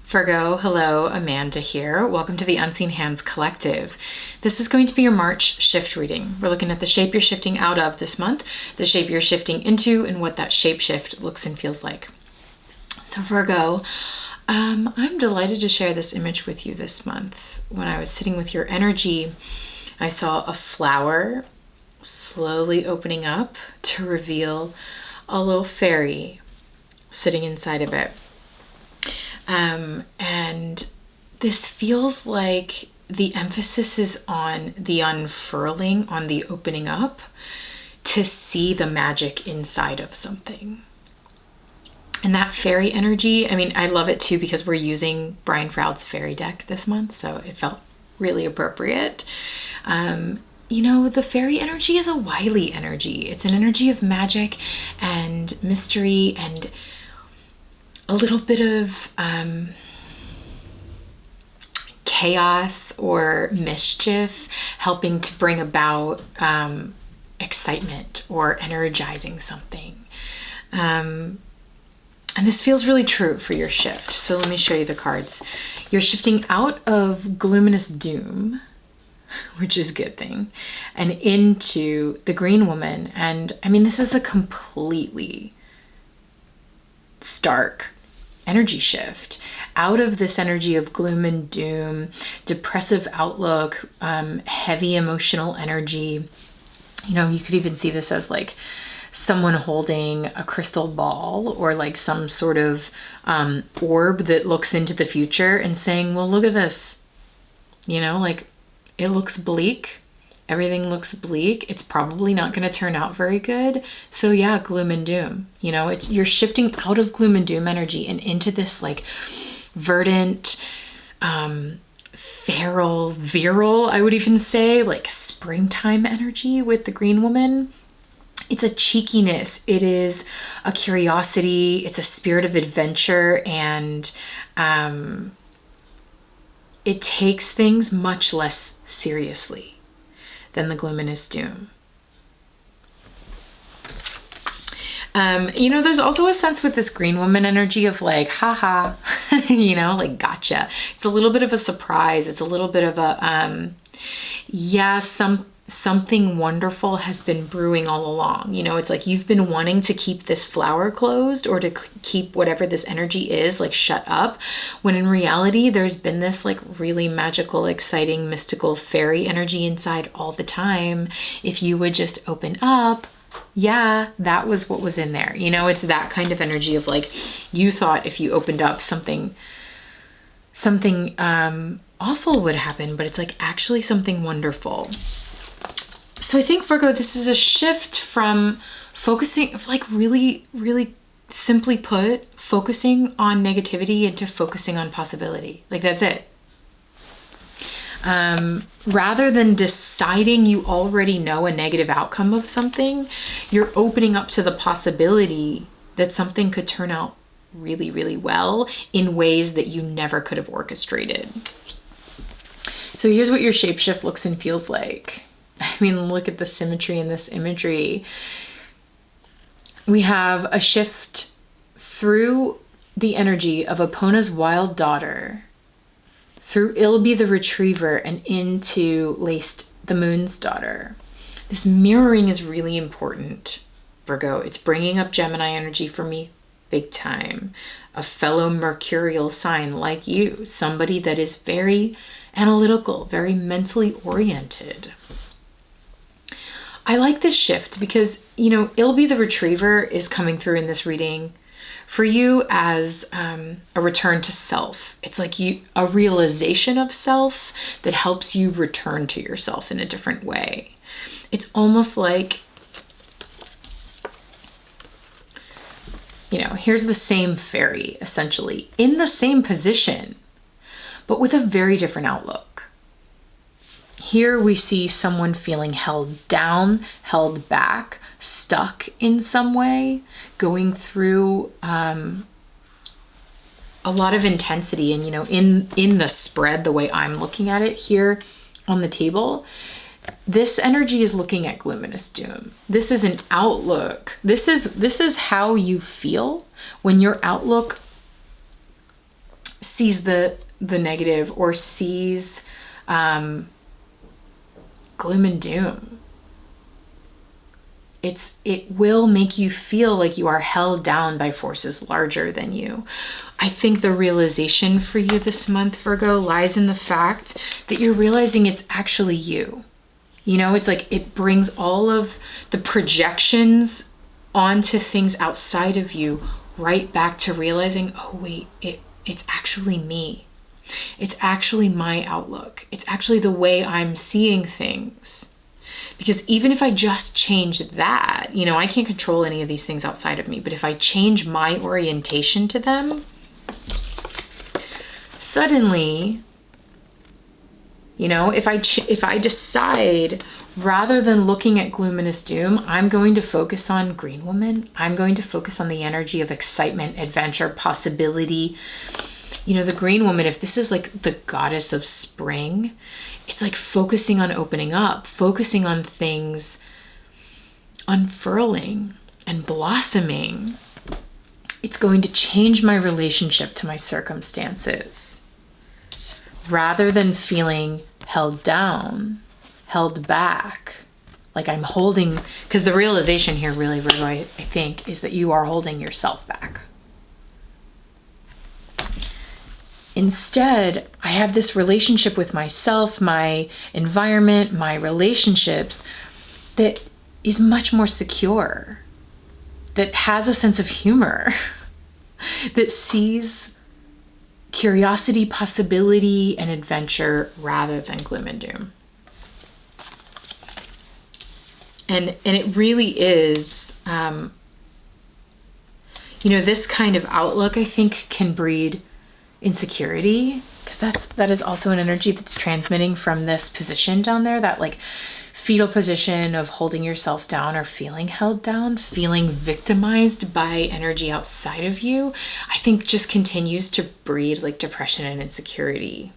Virgo, hello, Amanda here. Welcome to the Unseen Hands Collective. This is going to be your March shift reading. We're looking at the shape you're shifting out of this month, the shape you're shifting into, and what that shape shift looks and feels like. So Virgo, I'm delighted to share this image with you this month. When I was sitting with your energy, I saw a flower slowly opening up to reveal a little fairy sitting inside of it. And this feels like the emphasis is on the unfurling, on the opening up to see the magic inside of something. And that fairy energy, I mean, I love it too because we're using Brian Froud's fairy deck this month, so it felt really appropriate. The fairy energy is a wily energy. It's an energy of magic and mystery and a little bit of chaos or mischief, helping to bring about excitement or energizing something. And this feels really true for your shift. So let me show you the cards. You're shifting out of gloominous doom, which is a good thing, and into the green woman. And I mean, this is a completely stark energy shift out of this energy of gloom and doom, depressive outlook, heavy emotional energy. You could even see this as like someone holding a crystal ball or like some sort of orb that looks into the future and saying, well, look at this, like it looks bleak. Everything looks bleak. It's probably not going to turn out very good. So yeah, gloom and doom. You're shifting out of gloom and doom energy and into this like verdant, feral, virile, I would even say, like springtime energy with the green woman. It's a cheekiness. It is a curiosity. It's a spirit of adventure, and it takes things much less seriously than the gloominess doom. There's also a sense with this green woman energy of like, haha, like gotcha. It's a little bit of a surprise. It's a little bit of a, something wonderful has been brewing all along. It's like you've been wanting to keep this flower closed or to keep whatever this energy is like shut up, when in reality there's been this like really magical, exciting, mystical fairy energy inside all the time. If you would just open up, that was what was in there. It's that kind of energy of like, you thought if you opened up something awful would happen, but it's like actually something wonderful. So I think, Virgo, this is a shift from focusing, like really, really simply put, focusing on negativity into focusing on possibility. Like that's it. Rather than deciding you already know a negative outcome of something, you're opening up to the possibility that something could turn out really, really well in ways that you never could have orchestrated. So here's what your shapeshift looks and feels like. I mean, look at the symmetry in this imagery. We have a shift through the energy of Epona's wild daughter, through Ilby the retriever, and into Laced the moon's daughter. This mirroring is really important, Virgo. It's bringing up Gemini energy for me big time. A fellow mercurial sign like you, somebody that is very analytical, very mentally oriented. I like this shift because, Ilby the retriever is coming through in this reading for you as a return to self. It's like a realization of self that helps you return to yourself in a different way. It's almost like, here's the same fairy, essentially, in the same position, but with a very different outlook. Here we see someone feeling held down, held back, stuck in some way, going through a lot of intensity. And, in the spread, the way I'm looking at it here on the table, this energy is looking at gloominous doom. This is an outlook. This is how you feel when your outlook sees the negative or sees gloom and doom. It will make you feel like you are held down by forces larger than you. I think the realization for you this month, Virgo, lies in the fact that you're realizing it's actually you. You know, it's like it brings all of the projections onto things outside of you right back to realizing, oh wait, it's actually me. It's actually my outlook. It's actually the way I'm seeing things. Because even if I just change that, you know, I can't control any of these things outside of me, but if I change my orientation to them, suddenly, you know, if I decide, rather than looking at gloom doom, I'm going to focus on green woman. I'm going to focus on the energy of excitement, adventure, possibility. You know, the green woman, if this is like the goddess of spring, it's like focusing on opening up, focusing on things unfurling and blossoming. It's going to change my relationship to my circumstances. Rather than feeling held down, held back, like I'm holding, because the realization here really, Virgo, I think, is that you are holding yourself back. Instead, I have this relationship with myself, my environment, my relationships that is much more secure, that has a sense of humor, that sees curiosity, possibility, and adventure rather than gloom and doom. And it really is, you know, this kind of outlook, I think, can breed insecurity, because that is also an energy that's transmitting from this position down there, that like fetal position of holding yourself down or feeling held down, feeling victimized by energy outside of you, I think just continues to breed like depression and insecurity.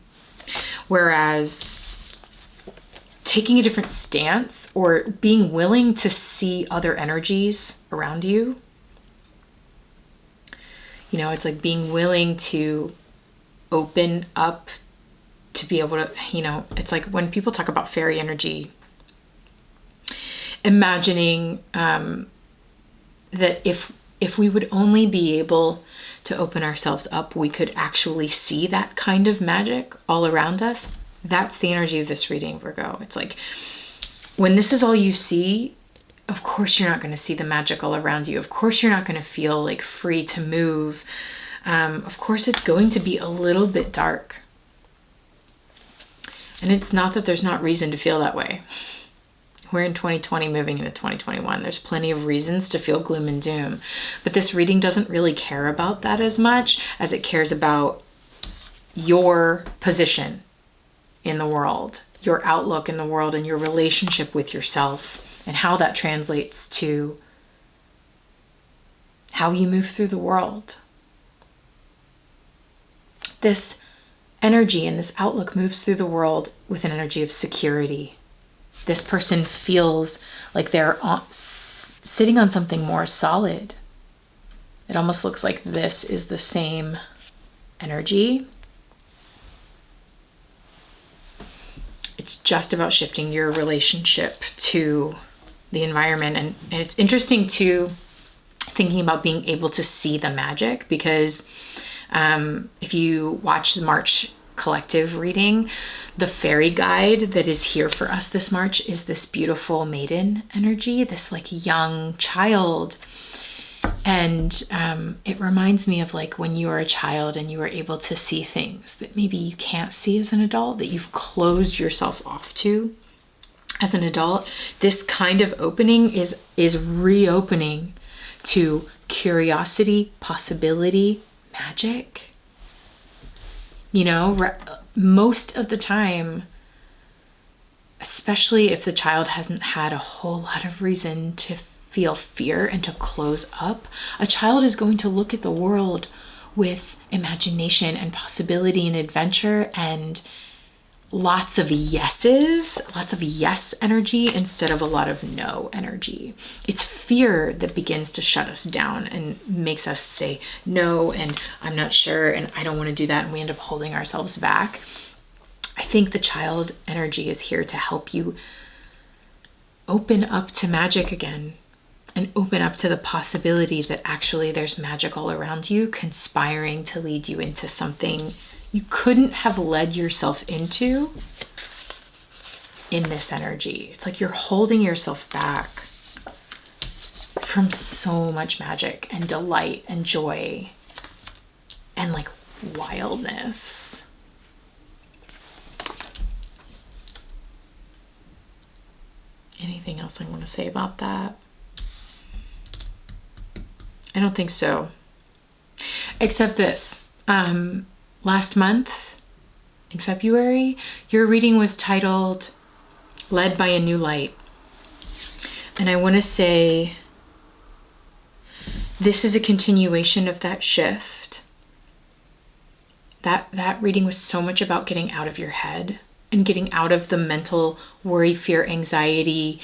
Whereas taking a different stance or being willing to see other energies around you, you know, it's like being willing to open up to be able to, you know, it's like when people talk about fairy energy, imagining that if we would only be able to open ourselves up, we could actually see that kind of magic all around us. That's the energy of this reading, Virgo. It's like when this is all you see, of course you're not going to see the magic all around you. Of course you're not going to feel like free to move. Of course it's going to be a little bit dark. And it's not that there's not reason to feel that way. We're in 2020 moving into 2021. There's plenty of reasons to feel gloom and doom. But this reading doesn't really care about that as much as it cares about your position in the world, your outlook in the world, and your relationship with yourself, and how that translates to how you move through the world. This energy and this outlook moves through the world with an energy of security. This person feels like they're sitting on something more solid. It almost looks like this is the same energy. It's just about shifting your relationship to the environment. And it's interesting too, thinking about being able to see the magic, because if you watch the March collective reading, the fairy guide that is here for us this March is this beautiful maiden energy, this like young child. And it reminds me of like when you were a child and you were able to see things that maybe you can't see as an adult, that you've closed yourself off to as an adult. This kind of opening is reopening to curiosity, possibility, magic. You know, most of the time, especially if the child hasn't had a whole lot of reason to feel fear and to close up, a child is going to look at the world with imagination and possibility and adventure, and lots of yeses, lots of yes energy instead of a lot of no energy. It's fear that begins to shut us down and makes us say no, and I'm not sure, and I don't want to do that, and we end up holding ourselves back. I think the child energy is here to help you open up to magic again and open up to the possibility that actually there's magic all around you, conspiring to lead you into something you couldn't have led yourself into in this energy. It's like you're holding yourself back from so much magic and delight and joy and like wildness. Anything else I want to say about that? I don't think so. Except this. Last month, in February, your reading was titled Led by a New Light. And I want to say this is a continuation of that shift. That reading was so much about getting out of your head and getting out of the mental worry, fear, anxiety,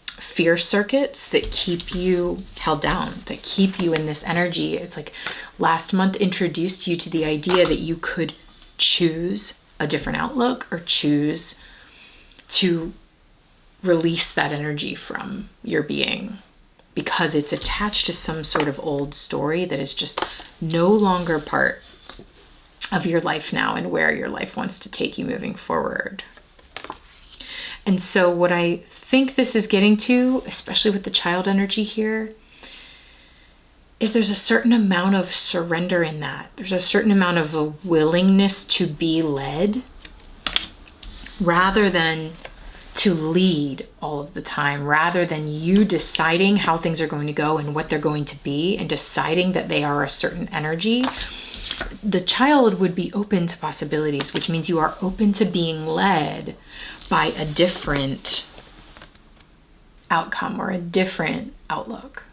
fear circuits that keep you held down, that keep you in this energy. It's like last month introduced you to the idea that you could choose a different outlook or choose to release that energy from your being because it's attached to some sort of old story that is just no longer part of your life now and where your life wants to take you moving forward. And so what I think this is getting to, especially with the child energy here, is there's a certain amount of surrender in that. There's a certain amount of a willingness to be led rather than to lead all of the time, rather than you deciding how things are going to go and what they're going to be and deciding that they are a certain energy. The child would be open to possibilities, which means you are open to being led by a different outcome or a different outlook.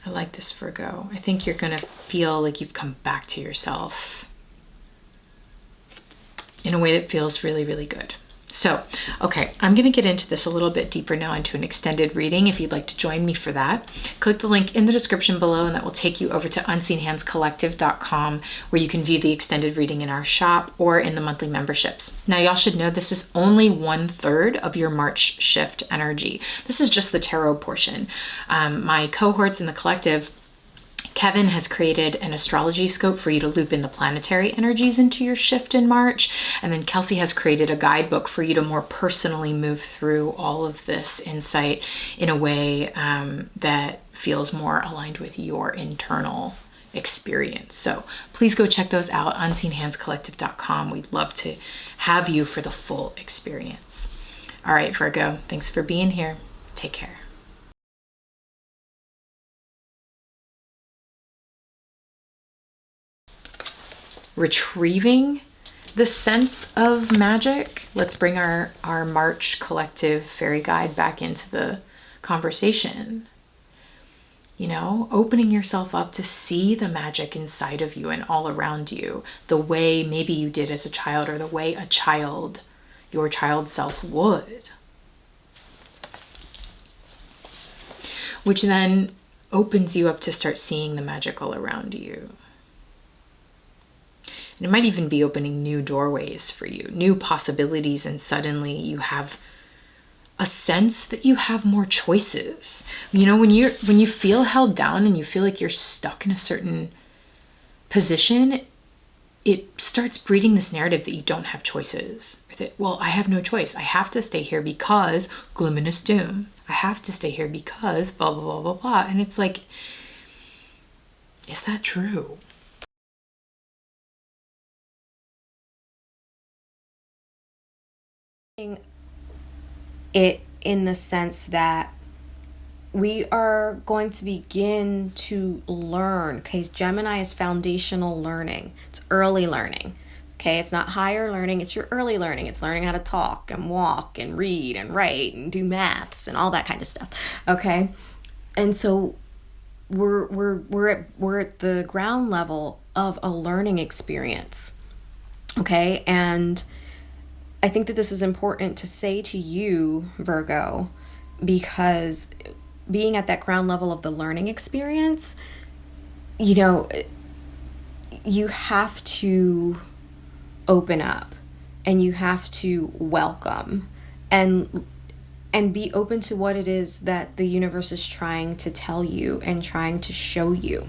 I like this, Virgo. I think you're going to feel like you've come back to yourself in a way that feels really, really good. So, okay, I'm going to get into this a little bit deeper now into an extended reading. If you'd like to join me for that, click the link in the description below and that will take you over to unseenhandscollective.com where you can view the extended reading in our shop or in the monthly memberships. Now, y'all should know this is only 1/3 of your March shift energy. This is just the tarot portion. My cohorts in the collective, Kevin has created an astrology scope for you to loop in the planetary energies into your shift in March. And then Kelsey has created a guidebook for you to more personally move through all of this insight in a way that feels more aligned with your internal experience. So please go check those out, unseenhandscollective.com. We'd love to have you for the full experience. All right, Virgo, thanks for being here. Take care. Retrieving the sense of magic. Let's bring our March collective fairy guide back into the conversation. You know, opening yourself up to see the magic inside of you and all around you, the way maybe you did as a child or the way a child, your child self would. Which then opens you up to start seeing the magic all around you. And it might even be opening new doorways for you, new possibilities, and suddenly you have a sense that you have more choices. You know, when you feel held down and you feel like you're stuck in a certain position, it starts breeding this narrative that you don't have choices. Or that, well, I have no choice. I have to stay here because gloominess doom. I have to stay here because blah, blah, blah, blah, blah. And it's like, is that true? It in the sense that we are going to begin to learn, because Gemini is foundational learning. It's early learning. Okay, it's not higher learning, it's your early learning. It's learning how to talk and walk and read and write and do maths and all that kind of stuff. Okay, and so we're at the ground level of a learning experience. Okay? And I think that this is important to say to you, Virgo, because being at that ground level of the learning experience, you know, you have to open up and you have to welcome and be open to what it is that the universe is trying to tell you and trying to show you.